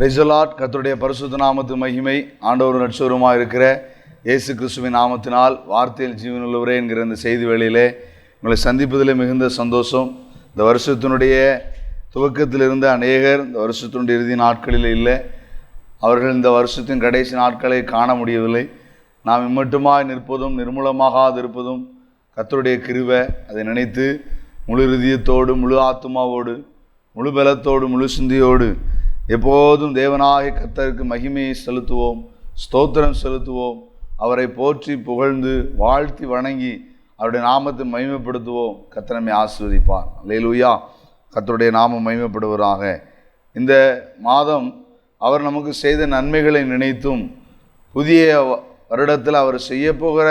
Praise the Lord. கர்த்தருடைய பரிசுத்த நாமத்து மகிமை. ஆண்டவர் நட்சத்திரமாக இருக்கிற இயேசு கிறிஸ்துவின் நாமத்தினால் வார்த்தையில் ஜீவனுள்ளவரே என்கிற இந்த செய்தி வேளையிலே உங்களை சந்திப்பதில் மிகுந்த சந்தோஷம். இந்த வருஷத்தினுடைய துவக்கத்திலிருந்து அநேகர் இந்த வருஷத்தினுடைய இறுதி நாட்களில் இல்லை. அவர்கள் இந்த வருஷத்தின் கடைசி நாட்களை காண முடியவில்லை. நாம் இம்மட்டுமாய் நிற்பதும் நிர்மூலமாகாதிருப்பதும் கர்த்தருடைய கிருபை. அதை நினைத்து முழு இருதயத்தோடு, முழு ஆத்துமாவோடு, முழு பலத்தோடு, முழு சிந்தையோடு எப்போதும் தேவனாகிய கர்த்தருக்கு மகிமையை செலுத்துவோம், ஸ்தோத்திரம் செலுத்துவோம். அவரை போற்றி புகழ்ந்து வாழ்த்தி வணங்கி அவருடைய நாமத்தை மகிமைப்படுத்துவோம். கர்த்தர் நம்மை ஆசீர்வதிப்பார். அல்லேலூயா. கர்த்தருடைய நாமம் மகிமைப்படுவதாக. இந்த மாதம் அவர் நமக்கு செய்த நன்மைகளை நினைத்தும், புதிய வருடத்தில் அவர் செய்ய போகிற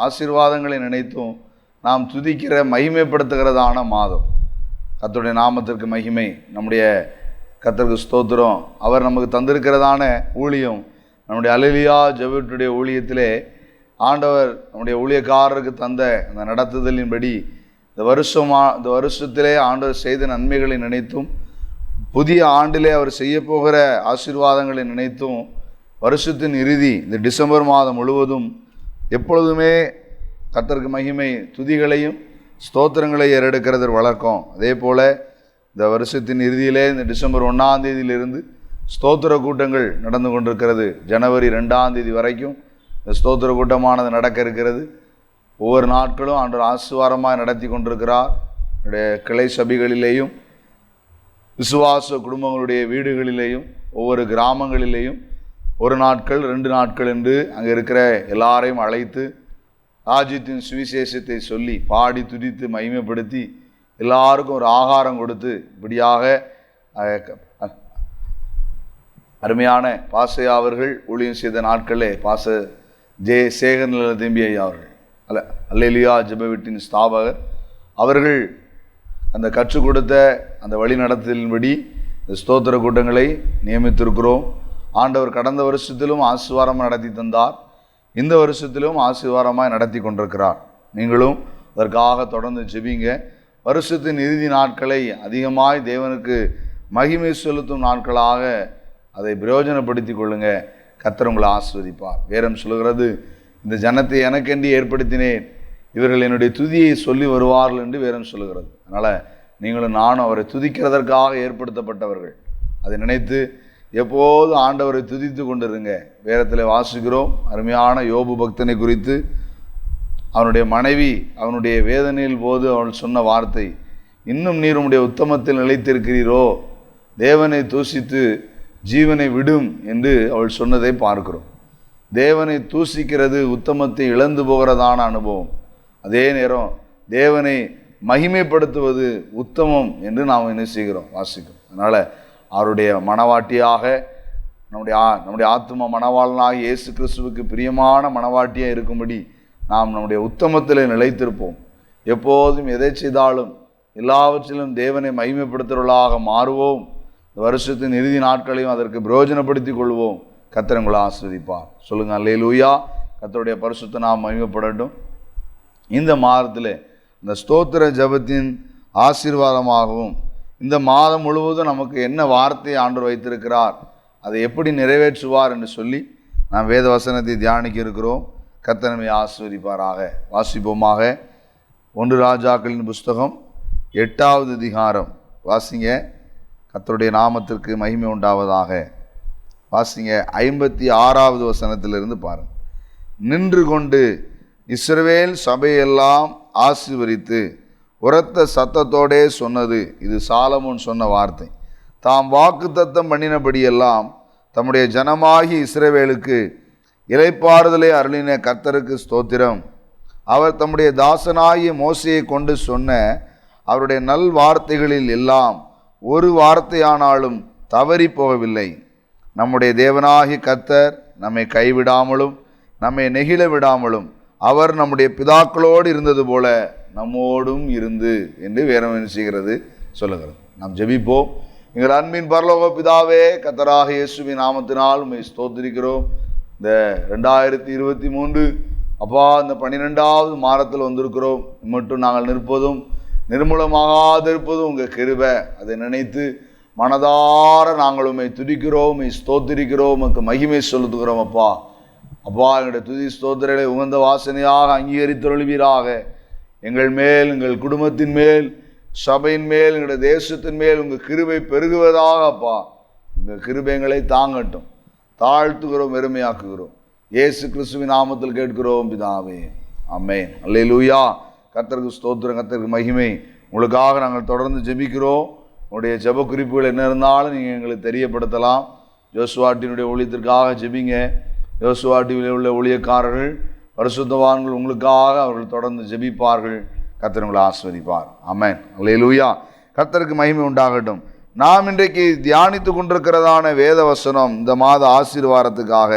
ஆசீர்வாதங்களை நினைத்தும் நாம் துதிக்கிற மகிமைப்படுத்துகிறதான மாதம். கர்த்தருடைய நாமத்திற்கு மகிமை. நம்முடைய கர்த்தருக்கு ஸ்தோத்திரம். அவர் நமக்கு தந்திருக்கிறதான ஊழியம், நம்முடைய அல்லேலூயா ஜெபத்துடைய ஊழியத்திலே ஆண்டவர் நம்முடைய ஊழியக்காரருக்கு தந்த அந்த நடத்துதலின்படி இந்த வருஷத்திலே ஆண்டவர் செய்த நன்மைகளை நினைத்தும், புதிய ஆண்டிலே அவர் செய்ய போகிற ஆசீர்வாதங்களை நினைத்தும், வருஷத்தின் இறுதி இந்த டிசம்பர் மாதம் முழுவதும் எப்பொழுதுமே கர்த்தருக்கு மகிமை துதிகளையும் ஸ்தோத்திரங்களை ஏறெடுக்கிறது வழக்கம். அதே போல் இந்த வருஷத்தின் இறுதியிலே இந்த டிசம்பர் 1ஆம் தேதியிலிருந்து ஸ்தோத்திர கூட்டங்கள் நடந்து கொண்டிருக்கிறது. ஜனவரி 2ஆம் தேதி வரைக்கும் இந்த ஸ்தோத்திர கூட்டமானது நடக்க இருக்கிறது. ஒவ்வொரு நாட்களும் ஆண்டவர் ஆசீர்வாதமாக நடத்தி கொண்டிருக்கிறார். கிளை சபைகளிலேயும், விசுவாச குடும்பங்களுடைய வீடுகளிலேயும், ஒவ்வொரு கிராமங்களிலேயும் 1 நாட்கள் 2 நாட்கள் என்று அங்கே இருக்கிற எல்லாரையும் அழைத்து ராஜ்யத்தின் சுவிசேஷத்தை சொல்லி பாடி துதித்து மகிமைப்படுத்தி எல்லாருக்கும் ஒரு ஆகாரம் கொடுத்து இப்படியாக அருமையான பாசையா அவர்கள் ஊழியம் செய்த நாட்களே பாச சேகர் தம்பி ஐயா அவர்கள் அல்லேலூயா ஜெப வீட்டின் ஸ்தாபகர் அவர்கள் அந்த கற்றுக் கொடுத்த அந்த வழி நடத்தலின்படி இந்த ஸ்தோத்திர கூட்டங்களை நியமித்திருக்கிறோம். ஆண்டவர் கடந்த வருஷத்திலும் ஆசீர்வாதமாக நடத்தி தந்தார். இந்த வருஷத்திலும் ஆசீர்வாதமாக நடத்தி கொண்டிருக்கிறார். நீங்களும் அதற்காக தொடர்ந்து ஜெபிங்க. வருஷத்தின் இறுதி நாட்களை அதிகமாய் தேவனுக்கு மகிமை செலுத்தும் நாட்களாக அதை பிரயோஜனப்படுத்தி கொள்ளுங்க. கர்த்தர் உங்களை ஆசீர்வதிப்பார். வேதம் சொல்கிறது, இந்த ஜனத்தை எனக்கென்று ஏற்படுத்தினேன், இவர்கள் என்னுடைய துதியை சொல்லி வருவார்கள் என்று வேதம் சொல்லுகிறது. அதனால் நீங்களும் நானும் அவரை துதிக்கிறதற்காக ஏற்படுத்தப்பட்டவர்கள். அதை நினைத்து எப்போது ஆண்டவரை துதித்து கொண்டிருங்க. வேதத்தில் வாசிக்கிறோம் அருமையான யோபு பக்தனை குறித்து. அவனுடைய மனைவி அவனுடைய வேதனையில் போது அவள் சொன்ன வார்த்தை, இன்னும் நீர் உம்முடைய உத்தமத்தில் நிலைத்திருக்கிறீரோ, தேவனை தூசித்து ஜீவனை விடும் என்று அவள் சொன்னதை பார்க்கிறோம். தேவனை தூசிக்கிறது உத்தமத்தை இழந்து போகிறதான அனுபவம். அதே நேரம் தேவனை மகிமைப்படுத்துவது உத்தமம் என்று நாம் என்ன செய்கிறோம், வாசிக்கிறோம். அதனால் அவருடைய மணவாட்டியாக நம்முடைய ஆத்தும மணவாளனாக இயேசு கிறிஸ்துவுக்கு பிரியமான மணவாட்டியாக இருக்கும்படி நாம் நம்முடைய உத்தமத்தில் நிலைத்திருப்போம். எப்போதும் எதை செய்தாலும் எல்லாவற்றிலும் தேவனை மகிமைப்படுத்துவர்களாக மாறுவோம். இந்த வருஷத்தின் இறுதி நாட்களையும் அதற்கு பிரயோஜனப்படுத்தி கொள்வோம். கர்த்தர் உங்களை ஆசீர்வதிப்பார். சொல்லுங்கள் அல்லேலூயா. கர்த்தருடைய பரிசுத்த நாம் மகிமைப்படட்டும். இந்த மாதத்தில் இந்த ஸ்தோத்திர ஜெபத்தின் ஆசீர்வாதமாகவும், இந்த மாதம் முழுவதும் நமக்கு என்ன வார்த்தையை ஆண்டவர் வைத்திருக்கிறார், அதை எப்படி நிறைவேற்றுவார் என்று சொல்லி நாம் வேத வசனத்தை தியானிக்க இருக்கிறோம். கர்த்தர் நம்மை ஆசீர்வதிப்பாராக. வாசிப்போமாக. 1 ராஜாக்களின் புஸ்தகம் 8வது அதிகாரம் வாசிங்க. கர்த்தருடைய நாமத்திற்கு மகிமை உண்டாவதாக. வாசிங்க 56வது வசனத்திலிருந்து பாருங்கள். நின்று கொண்டு இஸ்ரவேல் சபையெல்லாம் ஆசீர்வதித்து உரத்த சத்தத்தோடே சொன்னது. இது சாலமோன் சொன்ன வார்த்தை. தாம் வாக்குத்தத்தம் பண்ணினபடியெல்லாம் தம்முடைய ஜனமாகி இஸ்ரவேலுக்கு இளைப்பாறுதலை அருளின கர்த்தருக்கு ஸ்தோத்திரம். அவர் தம்முடைய தாசனாகிய மோசையை கொண்டு சொன்ன அவருடைய நல் வார்த்தைகளில் எல்லாம் ஒரு வார்த்தையானாலும் தவறி போகவில்லை. நம்முடைய தேவனாகிய கர்த்தர் நம்மை கைவிடாமலும் நம்மை நெகிழ விடாமலும் அவர் நம்முடைய பிதாக்களோடு இருந்தது போல நம்மோடும் இருந்து என்று வேதம் என்ன செய்கிறது, சொல்லுகிறது. நாம் ஜெபிப்போம். எங்கள் அன்பின் பரலோக பிதாவே, கர்த்தராக இயேசுவின் நாமத்தினால் உம்மை ஸ்தோத்திரிக்கிறோம். இந்த 2023 அப்பா, இந்த 12வது மாதத்தில் வந்திருக்கிறோம். மட்டும் நாங்கள் நிற்பதும் நிர்மூலமாகாதிருப்பதும் உங்கள் கிருபை. அதை நினைத்து மனதார நாங்கள் உம்மை துதிக்கிறோம், உம்மை ஸ்தோத்திரிக்கிறோம், உமக்கு மகிமை செலுத்துகிறோம். அப்பா அப்பா எங்களுடைய துதி ஸ்தோத்திரங்களை உகந்த வாசனையாக அங்கீகரித்தருள்வீராக. எங்கள் மேல், எங்கள் குடும்பத்தின் மேல், சபையின் மேல், எங்களுடைய தேசத்தின் மேல் உங்கள் கிருபை பெருகுவதாக. அப்பா உங்கள் கிருபைகளை தாங்கட்டும். தாழ்த்துகிறோம், பெருமையாக்குகிறோம். இயேசு கிறிஸ்துவின் நாமத்தில் கேட்கிறோம் பிதாவே, ஆமென். அல்லேலூயா. கர்த்தருக்கு ஸ்தோத்திரம், கர்த்தருக்கு மகிமை. உங்களுக்காக நாங்கள் தொடர்ந்து ஜெபிக்கிறோம். உங்களுடைய ஜெப குறிப்புகள் என்ன இருந்தாலும் நீங்கள் எங்களுக்கு தெரியப்படுத்தலாம். யோசுவா டிவியுடைய ஊழியத்திற்காக ஜெபிங்க. யோசுவா டிவியில் உள்ள ஊழியக்காரர்கள், பரிசுத்தவான்கள் உங்களுக்காக அவர்கள் தொடர்ந்து ஜெபிப்பார்கள். கர்த்தர் உங்களை ஆசீர்வதிப்பார். ஆமென். அல்லேலூயா. கர்த்தருக்கு மகிமை உண்டாகட்டும். நாம் இன்றைக்கு தியானித்து கொண்டிருக்கிறதான வேத வசனம், இந்த மாத ஆசீர்வாதத்துக்காக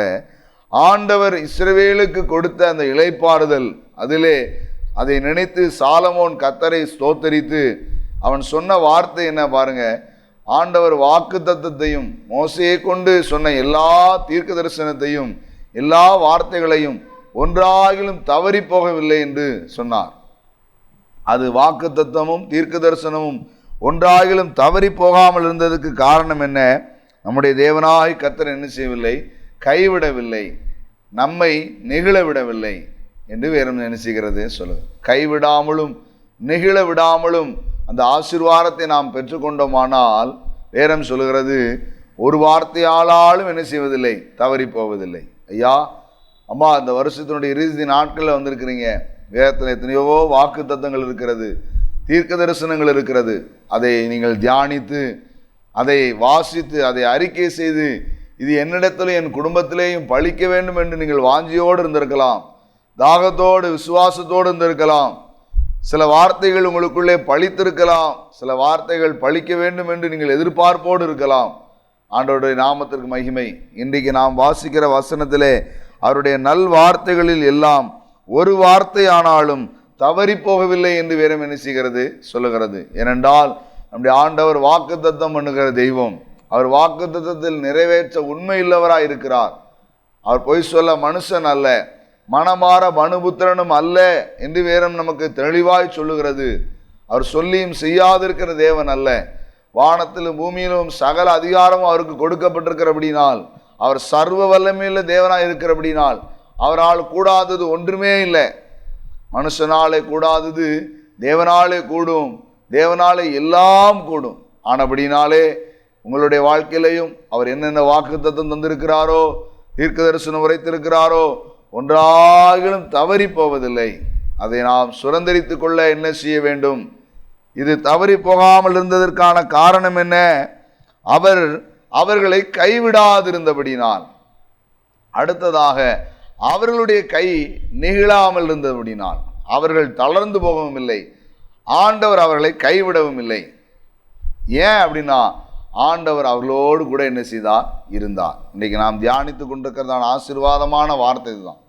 ஆண்டவர் இஸ்ரவேலுக்கு கொடுத்த அந்த இளைப்பாறுதல், அதிலே அதை நினைத்து சாலமோன் கர்த்தரை ஸ்தோத்தரித்து அவன் சொன்ன வார்த்தை என்ன பாருங்க. ஆண்டவர் வாக்கு தத்தத்தையும் மோசையை கொண்டு சொன்ன எல்லா தீர்க்க தரிசனத்தையும் எல்லா வார்த்தைகளையும் ஒன்றாகிலும் தவறி போகவில்லை என்று சொன்னார். அது வாக்கு தத்தமும் தீர்க்க தரிசனமும் ஒன்றாகிலும் தவறி போகாமல் இருந்ததுக்கு காரணம் என்ன? நம்முடைய தேவனாய் கர்த்தர் என்ன செய்யவில்லை? கைவிடவில்லை, நம்மை நெகிழ விடவில்லை என்று வேறும் என்ன செய்கிறது சொல்லுது. கைவிடாமலும் நெகிழ விடாமலும் அந்த ஆசீர்வாதத்தை நாம் பெற்றுக்கொண்டோமானால் வேறம் சொல்லுகிறது, ஒரு வார்த்தையாலும் என்ன செய்வதில்லை? தவறி போவதில்லை. ஐயா அம்மா, இந்த வருஷத்தினுடைய இறுதி நாட்களில் வந்திருக்கிறீங்க. வேதத்தில் எத்தனையோ வாக்கு தத்தங்கள் இருக்கிறது, தீர்க்க தரிசனங்கள் இருக்கிறது. அதை நீங்கள் தியானித்து, அதை வாசித்து, அதை அறிக்கை செய்து, இது என்னிடத்திலும் என் குடும்பத்திலேயும் பழிக்க வேண்டும் என்று நீங்கள் வாஞ்சியோடு இருந்திருக்கலாம், தாகத்தோடு விசுவாசத்தோடு இருந்திருக்கலாம். சில வார்த்தைகள் உங்களுக்குள்ளே பழித்திருக்கலாம், சில வார்த்தைகள் பழிக்க வேண்டும் என்று நீங்கள் எதிர்பார்ப்போடு இருக்கலாம். ஆண்டவருடைய நாமத்திற்கு மகிமை. இன்றைக்கு நாம் வாசிக்கிற வசனத்திலே அவருடைய நல் வார்த்தைகளில் எல்லாம் ஒரு வார்த்தை ஆனாலும் தவறி போகவில்லை என்று வேறும் என்ன செய்கிறது சொல்லுகிறது. ஏனென்றால் நம்முடைய ஆண்டவர் வாக்கு தத்தம் பண்ணுகிற தெய்வம். அவர் வாக்கு தத்தத்தில் நிறைவேற்ற உண்மை இல்லவராய் இருக்கிறார். அவர் பொய் சொல்ல மனுஷன் அல்ல, மனமாற மனுபுத்திரனும் அல்ல என்று வேறும் நமக்கு தெளிவாய் சொல்லுகிறது. அவர் சொல்லியும் செய்யாதிருக்கிற தேவன் அல்ல. வானத்திலும் பூமியிலும் சகல அதிகாரமும் அவருக்கு கொடுக்கப்பட்டிருக்கிறபடினால், அவர் சர்வ வல்லமையுள்ள தேவனாய் இருக்கிறபடினால் அவரால் கூடாதது ஒன்றுமே இல்லை. மனுஷனாலே கூடாதது தேவனாலே கூடும், தேவனாலே எல்லாம் கூடும். ஆனபடினாலே உங்களுடைய வாழ்க்கையிலையும் அவர் என்னென்ன வாக்கு தத்தம் தந்திருக்கிறாரோ, தீர்க்க தரிசனம் உரைத்திருக்கிறாரோ, ஒன்றாகிலும் தவறி போவதில்லை. அதை நாம் சுதந்திரித்து கொள்ள என்ன செய்ய வேண்டும்? இது தவறி போகாமல் இருந்ததற்கான காரணம் என்ன? அவர்களை கைவிடாதிருந்தபடினால். அடுத்ததாக அவர்களுடைய கை நெகிழாமல் இருந்தபடினால். அவர்கள் தளர்ந்து போகவும் இல்லை, ஆண்டவர் அவர்களை கைவிடவும் இல்லை. ஏன் அப்படின்னா, ஆண்டவர் அவர்களோடு கூட என்ன செய்தார்? இருந்தார். இன்றைக்கு நாம் தியானித்து கொண்டிருக்கிறதான ஆசீர்வாதமான வார்த்தை இதுதான்.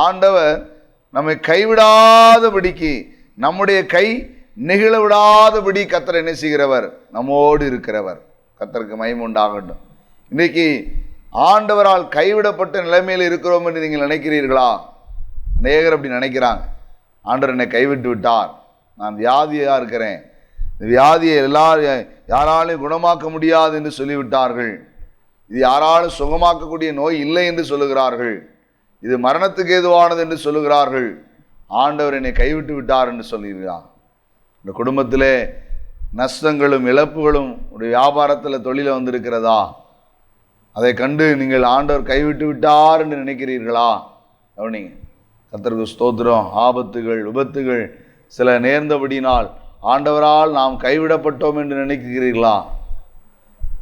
ஆண்டவர் நம்மை கைவிடாதபடிக்கு, நம்முடைய கை நெகிழ விடாதபடி கர்த்தர் என்ன செய்கிறவர்? நம்மோடு இருக்கிறவர். கர்த்தருக்கு மகிமை உண்டாகட்டும். இன்றைக்கு ஆண்டவரால் கைவிடப்பட்ட நிலைமையில் இருக்கிறோம் என்று நீங்கள் நினைக்கிறீர்களா? அநேகர் அப்படி நினைக்கிறாங்க. ஆண்டவர் என்னை கைவிட்டு விட்டார், நான் வியாதியாக இருக்கிறேன், இந்த வியாதியை யாராலையும் குணமாக்க முடியாது என்று சொல்லிவிட்டார்கள், இது யாராலும் சுகமாக்கக்கூடிய நோய் இல்லை என்று சொல்லுகிறார்கள், இது மரணத்துக்கு ஏதுவானது என்று சொல்லுகிறார்கள். ஆண்டவர் என்னை கைவிட்டு விட்டார் என்று சொல்லுகிறார். இந்த குடும்பத்திலே நஷ்டங்களும் இழப்புகளும் ஒரு வியாபாரத்தில் தொழில வந்திருக்கிறதா? அதை கண்டு நீங்கள் ஆண்டவர் கைவிட்டு விட்டார் என்று நினைக்கிறீர்களா? கவனிங்க. கர்த்தருக்கு ஸ்தோத்திரம். ஆபத்துகள் விபத்துகள் சில நேர்ந்தபடினால் ஆண்டவரால் நாம் கைவிடப்பட்டோம் என்று நினைக்கிறீர்களா?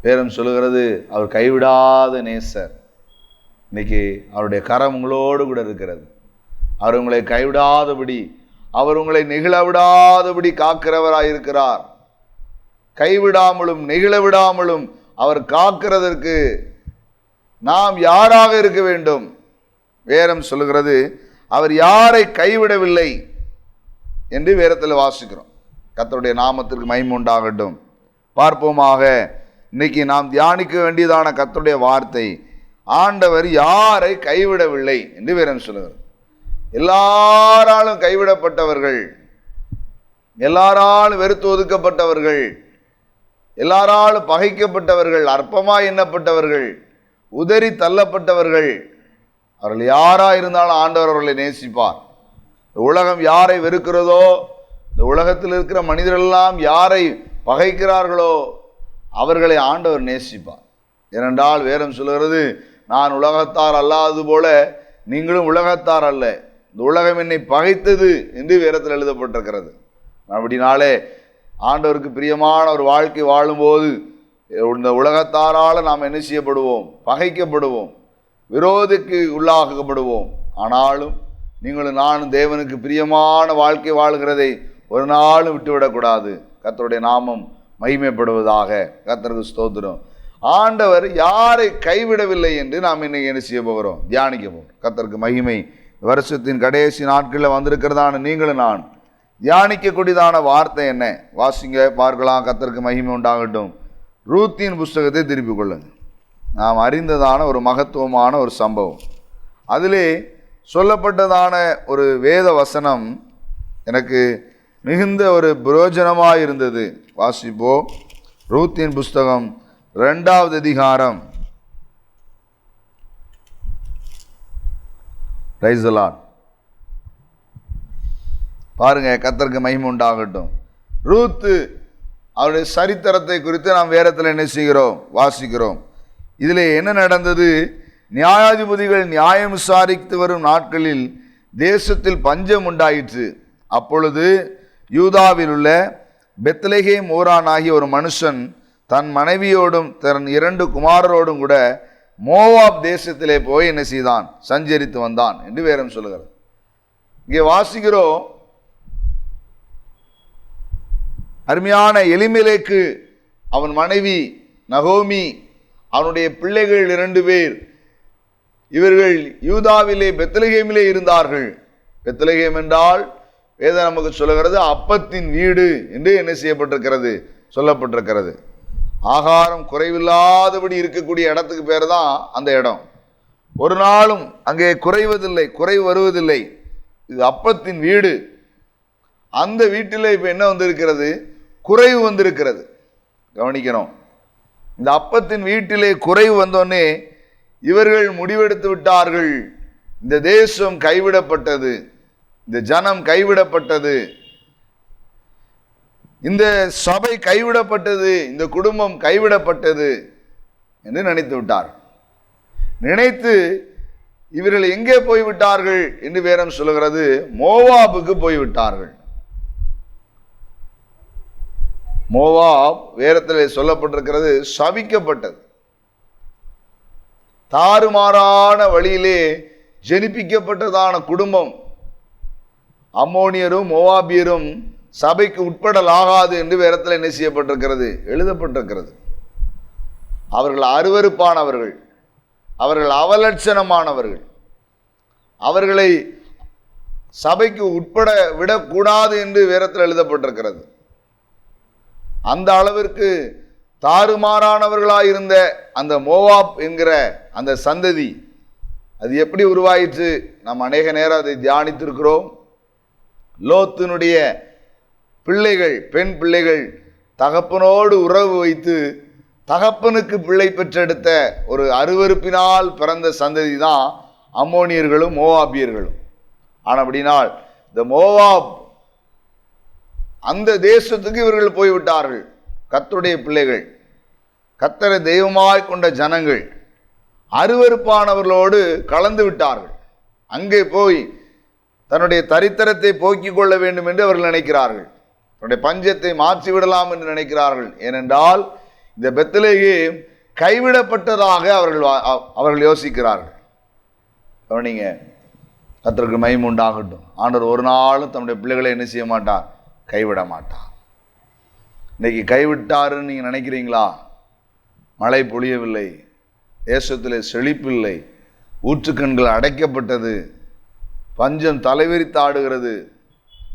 வேதம் சொல்லுகிறது, அவர் கைவிடாத நேசர். இன்னைக்கு அவருடைய கரம் உங்களோடு கூட இருக்கிறது. அவர் உங்களை கைவிடாதபடி, அவர் உங்களை நெகிழ விடாதபடி காக்கிறவராயிருக்கிறார். கைவிடாமலும் நெகிழ விடாமலும் அவர் காக்கிறதற்கு நாம் யாராக இருக்க வேண்டும்? வேதம் சொல்லுகிறது, அவர் யாரை கைவிடவில்லை என்று வேதத்தில் வாசிக்கிறோம். கர்த்தருடைய நாமத்திற்கு மகிமை உண்டாகட்டும். பார்ப்போமாக. இன்னைக்கு நாம் தியானிக்க வேண்டியதான கர்த்தருடைய வார்த்தை, ஆண்டவர் யாரை கைவிடவில்லை என்று வேதம் சொல்லுகிறது. எல்லாராலும் கைவிடப்பட்டவர்கள், எல்லாராலும் வெறுத்து ஒதுக்கப்பட்டவர்கள், எல்லாராலும் பகைக்கப்பட்டவர்கள், அற்பமாய் எண்ணப்பட்டவர்கள், உதறி தள்ளப்பட்டவர்கள், அவர்கள் யாரா இருந்தாலும் ஆண்டவர் அவர்களை நேசிப்பார். இந்த உலகம் யாரை வெறுக்கிறதோ, இந்த உலகத்தில் இருக்கிற மனிதரெல்லாம் யாரை பகைக்கிறார்களோ அவர்களை ஆண்டவர் நேசிப்பார். ஏனென்றால் வேதம் சொல்கிறது, நான் உலகத்தார் அல்லாதது போல நீங்களும் உலகத்தார் அல்ல, இந்த உலகம் என்னை பகைத்தது என்று வேதத்தில் எழுதப்பட்டிருக்கிறது. அப்படினாலே ஆண்டவருக்கு பிரியமான ஒரு வாழ்க்கை வாழும்போது இந்த உலகத்தாரால் நாம் என்ன செய்யப்படுவோம்? பகைக்கப்படுவோம், விரோதிக்கு உள்ளாக்கப்படுவோம். ஆனாலும் நீங்களும் நானும் தேவனுக்கு பிரியமான வாழ்க்கை வாழ்கிறதை ஒரு நாளும் விட்டுவிடக்கூடாது. கர்த்தருடைய நாமம் மகிமைப்படுவதாக. கர்த்தருக்கு ஸ்தோத்திரம். ஆண்டவர் யாரை கைவிடவில்லை என்று நாம் இன்னைக்கு என்ன செய்ய போகிறோம்? தியானிக்க போகிறோம். கர்த்தருக்கு மகிமை. வருஷத்தின் கடைசி நாட்களில் வந்திருக்கிறதான நீங்களும் நான் தியானிக்கக்கூடியதான வார்த்தை என்ன? வாசிங்க, பார்க்கலாம். கர்த்தருக்கு மகிமை உண்டாகட்டும். ரூத்தின் புஸ்தகத்தை திருப்பிக் கொள்ளுங்கள். நாம் அறிந்ததான ஒரு மகத்துவமான ஒரு சம்பவம், அதிலே சொல்லப்பட்டதான ஒரு வேத வசனம் எனக்கு மிகுந்த ஒரு பிரயோஜனமாக இருந்தது. வாசிப்போம். ரூத்தின் புஸ்தகம் 2வது அதிகாரம். Praise the Lord. பாருங்க, கர்த்தருக்கு மகிமை உண்டாகட்டும். ரூத்து அவருடைய சரித்திரத்தை குறித்து நாம் வேதத்தில் என்ன செய்கிறோம்? வாசிக்கிறோம். இதில் என்ன நடந்தது? நியாயாதிபதிகள் நியாயம் விசாரித்து வரும் நாட்களில் தேசத்தில் பஞ்சம் உண்டாயிற்று. அப்பொழுது யூதாவில் உள்ள பெத்லெகேம் ஊரான் ஆகிய ஒரு மனுஷன் தன் மனைவியோடும் தன் 2 குமாரரோடும் கூட மோவாப் தேசத்திலே போய் என்ன செய்தான்? சஞ்சரித்து வந்தான் என்று வேதம் சொல்லுகிறது. இங்கே வாசிக்கிறோம், அருமையான எலிமெலேக்கு, அவன் மனைவி நகோமி, அவனுடைய பிள்ளைகள் 2 பேர், இவர்கள் யூதாவிலே பெத்லெகேமிலே இருந்தார்கள். பெத்லெகேம் என்றால் வேதம் நமக்கு சொல்லுகிறது அப்பத்தின் வீடு என்று என்ன செய்யப்பட்டிருக்கிறது? சொல்லப்பட்டிருக்கிறது. ஆகாரம் குறைவில்லாதபடி இருக்கக்கூடிய இடத்துக்கு பேர் தான் அந்த இடம். ஒரு நாளும் அங்கே குறைவதில்லை, குறைவு வருவதில்லை. இது அப்பத்தின் வீடு. அந்த வீட்டில் இப்போ என்ன வந்திருக்கிறது? குறைவு வந்திருக்கிறது. கவனிக்கணும். இந்த அப்பத்தின் வீட்டிலே குறைவு வந்தோடனே இவர்கள் முடிவெடுத்து விட்டார்கள், இந்த தேசம் கைவிடப்பட்டது, இந்த ஜனம் கைவிடப்பட்டது, இந்த சபை கைவிடப்பட்டது, இந்த குடும்பம் கைவிடப்பட்டது என்று நினைத்து விட்டார். நினைத்து இவர்கள் எங்கே போய்விட்டார்கள் என்று வேதம் சொல்லுகிறது? மோவாபுக்கு போய்விட்டார்கள். மோவாப் வேதத்தில் சொல்லப்பட்டிருக்கிறது சபிக்கப்பட்டது. தாறுமாறான வழியிலே ஜெனிப்பிக்கப்பட்டதான குடும்பம். அம்மோனியரும் மோவாபியரும் சபைக்கு உட்படலாகாது என்று வேதத்தில் என்ன செய்யப்பட்டிருக்கிறது? எழுதப்பட்டிருக்கிறது. அவர்கள் அருவருப்பானவர்கள், அவர்கள் அவலட்சணமானவர்கள், அவர்களை சபைக்கு உட்பட விடக்கூடாது என்று வேதத்தில் எழுதப்பட்டிருக்கிறது. அந்த அளவிற்கு தாறுமாறானவர்களாயிருந்த அந்த மோவாப் என்கிற அந்த சந்ததி அது எப்படி உருவாயிற்று? நாம் அநேக நேரம் அதை தியானித்திருக்கிறோம். லோத்தினுடைய பிள்ளைகள், பெண் பிள்ளைகள் தகப்பனோடு உறவு வைத்து தகப்பனுக்கு பிள்ளை பெற்றெடுத்த ஒரு அருவருப்பினால் பிறந்த சந்ததி தான் அம்மோனியர்களும் மோவாபியர்களும். ஆனால் அப்படினால் இந்த மோவாப் அந்த தேசத்துக்கு இவர்கள் போய்விட்டார்கள். கர்த்தருடைய பிள்ளைகள், கர்த்தரை தெய்வமாய் கொண்ட ஜனங்கள் அருவருப்பானவர்களோடு கலந்து விட்டார்கள். அங்கே போய் தன்னுடைய தரித்திரத்தை போக்கிக் கொள்ள வேண்டும் என்று அவர்கள் நினைக்கிறார்கள். தன்னுடைய பஞ்சத்தை மாற்றிவிடலாம் என்று நினைக்கிறார்கள். ஏனென்றால் இந்த பெத்லெகேம் கைவிடப்பட்டதாக அவர்கள் யோசிக்கிறார்கள். கவனிங்க, கர்த்தருக்கு மகிமை உண்டாகட்டும். ஆண்டவர் ஒரு நாளும் தன்னுடைய பிள்ளைகளை என்ன செய்ய மாட்டார்? கைவிட மாட்டார். இன்னைக்கு கைவிட்டாருன்னு நீங்கள் நினைக்கிறீங்களா? மழை பொழியவில்லை, தேசத்தில் செழிப்பில்லை, ஊற்றுக்கண்கள் அடைக்கப்பட்டது, பஞ்சம் தலைவிரித்தாடுகிறது,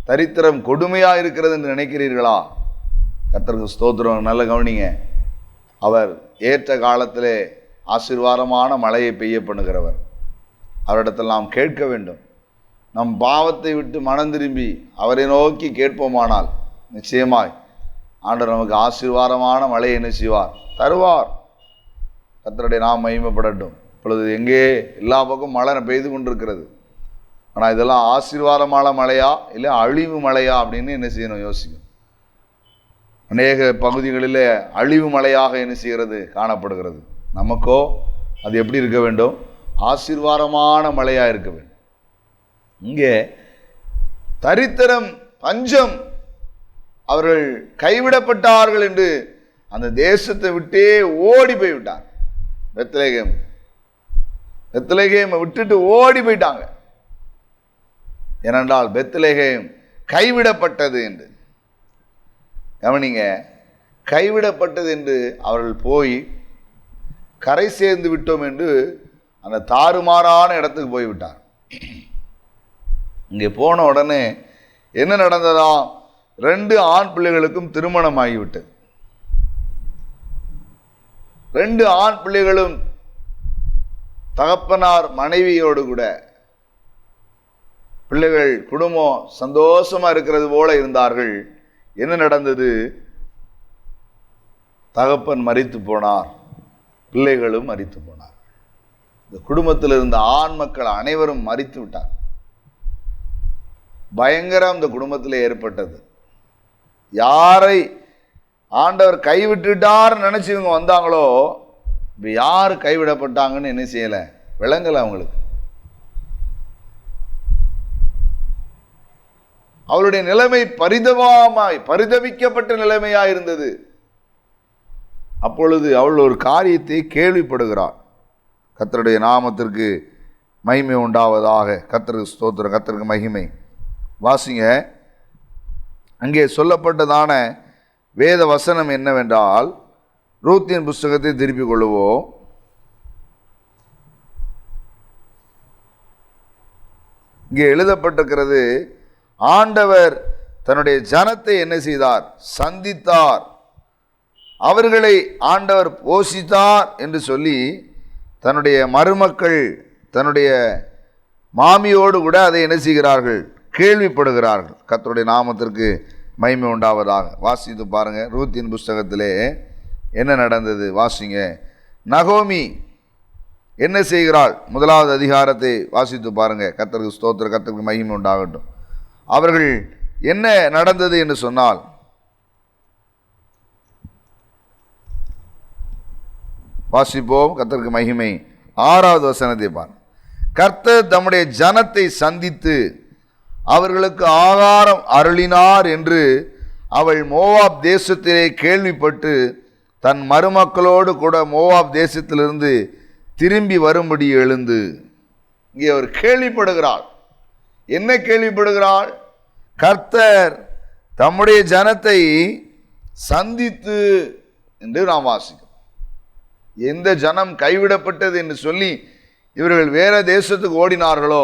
தரித்திரம் கொடுமையாக இருக்கிறது என்று நினைக்கிறீர்களா? கர்த்தருக்கு ஸ்தோத்திரம். நல்ல கவனிங்க. அவர் ஏற்ற காலத்திலே ஆசீர்வாதமான மழையை பெய்ய பண்ணுகிறவர். அவரிடத்தில் நாம் கேட்க வேண்டும். நம் பாவத்தை விட்டு மனம் திரும்பி அவரை நோக்கி கேட்போமானால் நிச்சயமாய் ஆண்டவர் நமக்கு ஆசீர்வாதமான மழையை என்ன செய்வார்? தருவார். கர்த்தருடைய நாம் மகிமைப்படட்டும். இப்பொழுது எங்கே எல்லா பக்கம் மழை பெய்து கொண்டிருக்கிறது. ஆனால் இதெல்லாம் ஆசீர்வாதமான மழையா இல்லை அழிவு மழையா அப்படின்னு என்ன செய்யணும்? யோசிக்கணும். அநேக பகுதிகளில் அழிவு மழையாக என்ன செய்கிறது? காணப்படுகிறது. நமக்கோ அது எப்படி இருக்க வேண்டும்? ஆசீர்வாதமான மழையாக இருக்க வேண்டும். இங்கே தரித்திரம், பஞ்சம், அவர்கள் கைவிடப்பட்டார்கள் என்று அந்த தேசத்தை விட்டே ஓடி போய்விட்டாங்க. பெத்லகேமை விட்டுட்டு ஓடி போயிட்டாங்க. ஏனென்றால் பெத்லகேம் கைவிடப்பட்டது என்று. கவனிங்க, கைவிடப்பட்டது என்று அவர்கள் போய் கரை சேர்ந்து விட்டோம் என்று அந்த தாறுமாறான இடத்துக்கு போய்விட்டார். இங்கே போன உடனே என்ன நடந்ததா? 2 ஆண் பிள்ளைகளுக்கும் திருமணம் ஆகிவிட்டது. 2 ஆண் பிள்ளைகளும் தகப்பனார் மனைவியோடு கூட பிள்ளைகள் குடும்பம் சந்தோஷமா இருக்கிறது போல இருந்தார்கள். என்ன நடந்தது? தகப்பன் மரித்து போனார், பிள்ளைகளும் மரித்து போனார். இந்த குடும்பத்தில் இருந்த ஆண் மக்கள் அனைவரும் மரித்து விட்டார். பயங்கரம் இந்த குடும்பத்தில் ஏற்பட்டது. யாரை ஆண்டவர் கைவிட்டுட்டார் நினைச்சு இவங்க வந்தாங்களோ, இப்போ யார் கைவிடப்பட்டாங்கன்னு என்ன செய்யலை, விளங்கலை அவங்களுக்கு. அவளுடைய நிலைமை பரிதவிக்கப்பட்ட நிலைமையாக இருந்தது. அப்பொழுது அவள் ஒரு காரியத்தை கேள்விப்படுகிறாள். கர்த்தருடைய நாமத்திற்கு மகிமை உண்டாவதாக. கர்த்தருக்கு ஸ்தோத்திரம், கர்த்தருக்கு மகிமை. வாசிங்க, அங்கே சொல்லப்பட்டதான வேத வசனம் என்னவென்றால், ரூத்தின் புஸ்தகத்தை திருப்பிக் கொள்ளுவோம். இங்கே எழுதப்பட்டிருக்கிறது, ஆண்டவர் தன்னுடைய ஜனத்தை என்ன செய்தார்? சந்தித்தார். அவர்களை ஆண்டவர் போஷித்தார் என்று சொல்லி தன்னுடைய மருமக்கள் தன்னுடைய மாமியோடு கூட அதை என்ன செய்கிறார்கள்? கேள்விப்படுகிறார்கள். கர்த்தருடைய நாமத்திற்கு மகிமை உண்டாவதாக. வாசித்து பாருங்க, ரூத்தின் புஸ்தகத்திலே என்ன நடந்தது வாசிங்க. நகோமி என்ன செய்கிறாள்? 1வது அதிகாரத்தை வாசித்து பாருங்க. கர்த்தருக்கு ஸ்தோத்திரம், கர்த்தருக்கு மகிமை உண்டாகட்டும். அவர்கள் என்ன நடந்தது என்று சொன்னால், வாசிப்போம். கர்த்தருக்கு மகிமை. 6வது வசனத்தை பாருங்க. கர்த்தர் தம்முடைய ஜனத்தை சந்தித்து அவர்களுக்கு ஆகாரம் அருளினார் என்று அவள் மோவாப் தேசத்திலே கேள்விப்பட்டு தன் மருமக்களோடு கூட மோவாப் தேசத்திலிருந்து திரும்பி வரும்படி எழுந்து. இங்கே அவர் கேள்விப்படுகிறாள். என்ன கேள்விப்படுகிறாள்? கர்த்தர் தம்முடைய ஜனத்தை சந்தித்து என்று நாம் வாசிக்கிறோம். எந்த ஜனம் கைவிடப்பட்டது என்று சொல்லி இவர்கள் வேற தேசத்துக்கு ஓடினார்களோ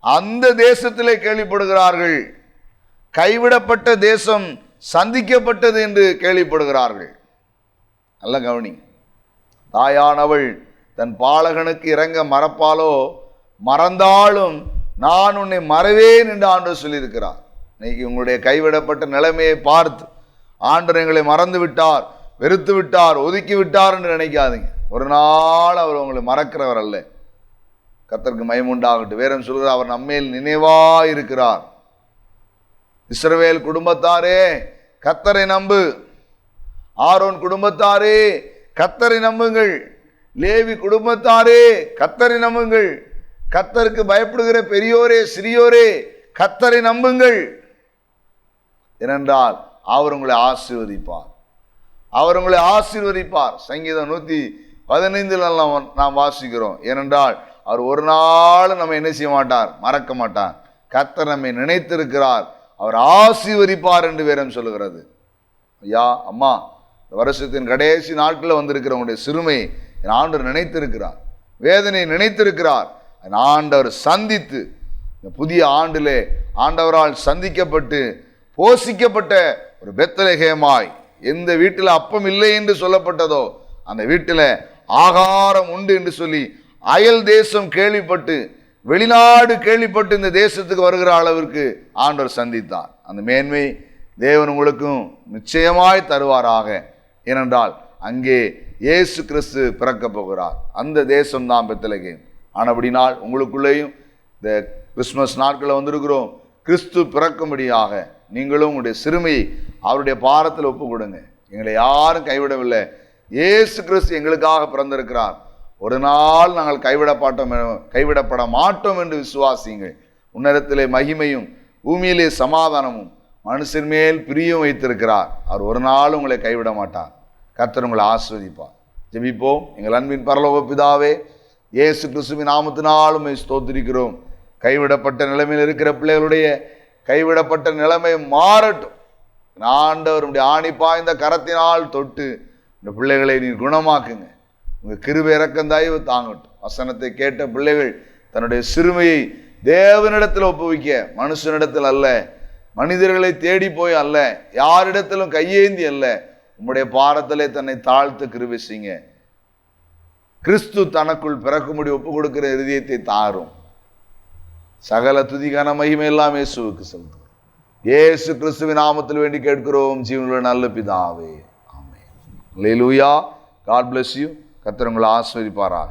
அந்த தேசத்திலே கேள்விப்படுகிறார்கள். கைவிடப்பட்ட தேசம் சந்திக்கப்பட்டது என்று கேள்விப்படுகிறார்கள். நல்ல கவனி. தாயானவள் தன் பாலகனுக்கு இறங்க மறப்பாலோ, மறந்தாலும் நான் உன்னை மறவேன் என்று ஆண்டவர் சொல்லியிருக்கிறார். இன்னைக்கு உங்களுடைய கைவிடப்பட்ட நிலைமையை பார்த்து ஆண்டவர் எங்களை மறந்து விட்டார், வெறுத்து விட்டார், ஒதுக்கி விட்டார் என்று நினைக்காதீங்க. ஒரு நாள் அவர் உங்களை மறக்கிறவர் அல்ல. கர்த்தருக்கு மகிமை உண்டாகட்டும். வேறம் சொல்கிறார், அவர் நம்மேல் நினைவாய் இருக்கிறார். இஸ்ரவேல் குடும்பத்தாரே கர்த்தரை நம்பு. ஆரோன் குடும்பத்தாரே கர்த்தரை நம்புங்கள். லேவி குடும்பத்தாரே கர்த்தரை நம்புங்கள். கர்த்தருக்கு பயப்படுகிற பெரியோரே சிறியோரே கர்த்தரை நம்புங்கள். ஏனென்றால் அவர் உங்களை ஆசீர்வதிப்பார். அவர் உங்களை ஆசீர்வதிப்பார். சங்கீதம் 115 நாம் வாசிக்கிறோம். ஏனென்றால் அவர் ஒரு நாள் நம்ம என்ன செய்ய மாட்டார்? மறக்க மாட்டார். கர்த்தர் நம்மை நினைத்திருக்கிறார், அவர் ஆசீர்வதிப்பார் என்று வேதம் சொல்லுகிறது. ஐயா அம்மா, இந்த வருஷத்தின் கடைசி நாட்களில் வந்திருக்கிற உங்களுடைய சிறுமை என் ஆண்டவர் நினைத்திருக்கிறார், வேதனை நினைத்திருக்கிறார். ஆண்டவர் சந்தித்து இந்த புதிய ஆண்டிலே ஆண்டவரால் சந்திக்கப்பட்டு போஷிக்கப்பட்ட ஒரு பெத்லகேமாய், எந்த வீட்டில் அப்பம் இல்லை என்று சொல்லப்பட்டதோ அந்த வீட்டில் ஆகாரம் உண்டு என்று சொல்லி அயல் தேசம் கேள்விப்பட்டு, வெளிநாடு கேள்விப்பட்டு இந்த தேசத்துக்கு வருகிற அளவிற்கு ஆண்டவர் சந்தித்தார். அந்த மேன்மை தேவன் உங்களுக்கும் நிச்சயமாய் தருவாராக. ஏனென்றால் அங்கே இயேசு கிறிஸ்து பிறக்க போகிறார். அந்த தேசம்தான் பெத்லகேம். ஆனபடினால் உங்களுக்குள்ளேயும் இந்த கிறிஸ்துமஸ் நாட்களில் வந்திருக்கிறோம். கிறிஸ்து பிறக்கும்படியாக நீங்களும் உங்களுடைய சிறுமையை அவருடைய பாரத்தில் ஒப்பு கொடுங்க. எங்களை யாரும் கைவிடவில்லை. இயேசு கிறிஸ்து எங்களுக்காக பிறந்திருக்கிறார். ஒரு நாள் நாங்கள் கைவிடப்பட மாட்டோம் என்று விசுவாசியுங்கள். உன்னதத்திலே மகிமையும் பூமியிலே சமாதானமும் மனுஷன் மேல் பிரியம் வைத்திருக்கிறார். அவர் ஒரு நாள் உங்களை கைவிட மாட்டார். கர்த்தர் உங்களை ஆசீர்வதிப்பார். ஜெபிப்போம். எங்கள் அன்பின் பரலோக பிதாவே, இயேசு கிறிஸ்துவின் நாமத்தினால் உம்மை ஸ்தோத்திரிக்கிறோம். கைவிடப்பட்ட நிலைமையில் இருக்கிற பிள்ளைகளுடைய கைவிடப்பட்ட நிலைமை மாறட்டும். ஆண்டவருடைய ஆணி பாய்ந்த கரத்தினால் தொட்டு இந்த பிள்ளைகளை நீர் குணமாக்குங்க. உங்கள் கிருபை இரக்கம் தயவு தாங்கட்டும். வசனத்தை கேட்ட பிள்ளைகள் தன்னுடைய சிறுமையை தேவனிடத்தில் ஒப்புவிக்க, மனுஷனிடத்தில் அல்ல, மனிதர்களை தேடி போய் அல்ல, யாரிடத்திலும் கையேந்தி அல்ல, உம்முடைய பாரத்திலே தன்னை தாழ்த்து கிருபை செய்யுங்க. கிறிஸ்து தனக்குள் பிறக்கும்படி ஒப்பு கொடுக்கிற இருதயத்தை தாரும். சகல துதிகான மகிமை எல்லாம் இயேசுவுக்கு செலுத்தும். இயேசு கிறிஸ்துவின் நாமத்தில் வேண்டி கேட்கிறோம் ஜீவனுள்ள நல்ல பிதாவே, ஆமென். அல்லேலூயா. God bless you. கர்த்தர் உங்களை ஆசீர்வதிப்பாராக.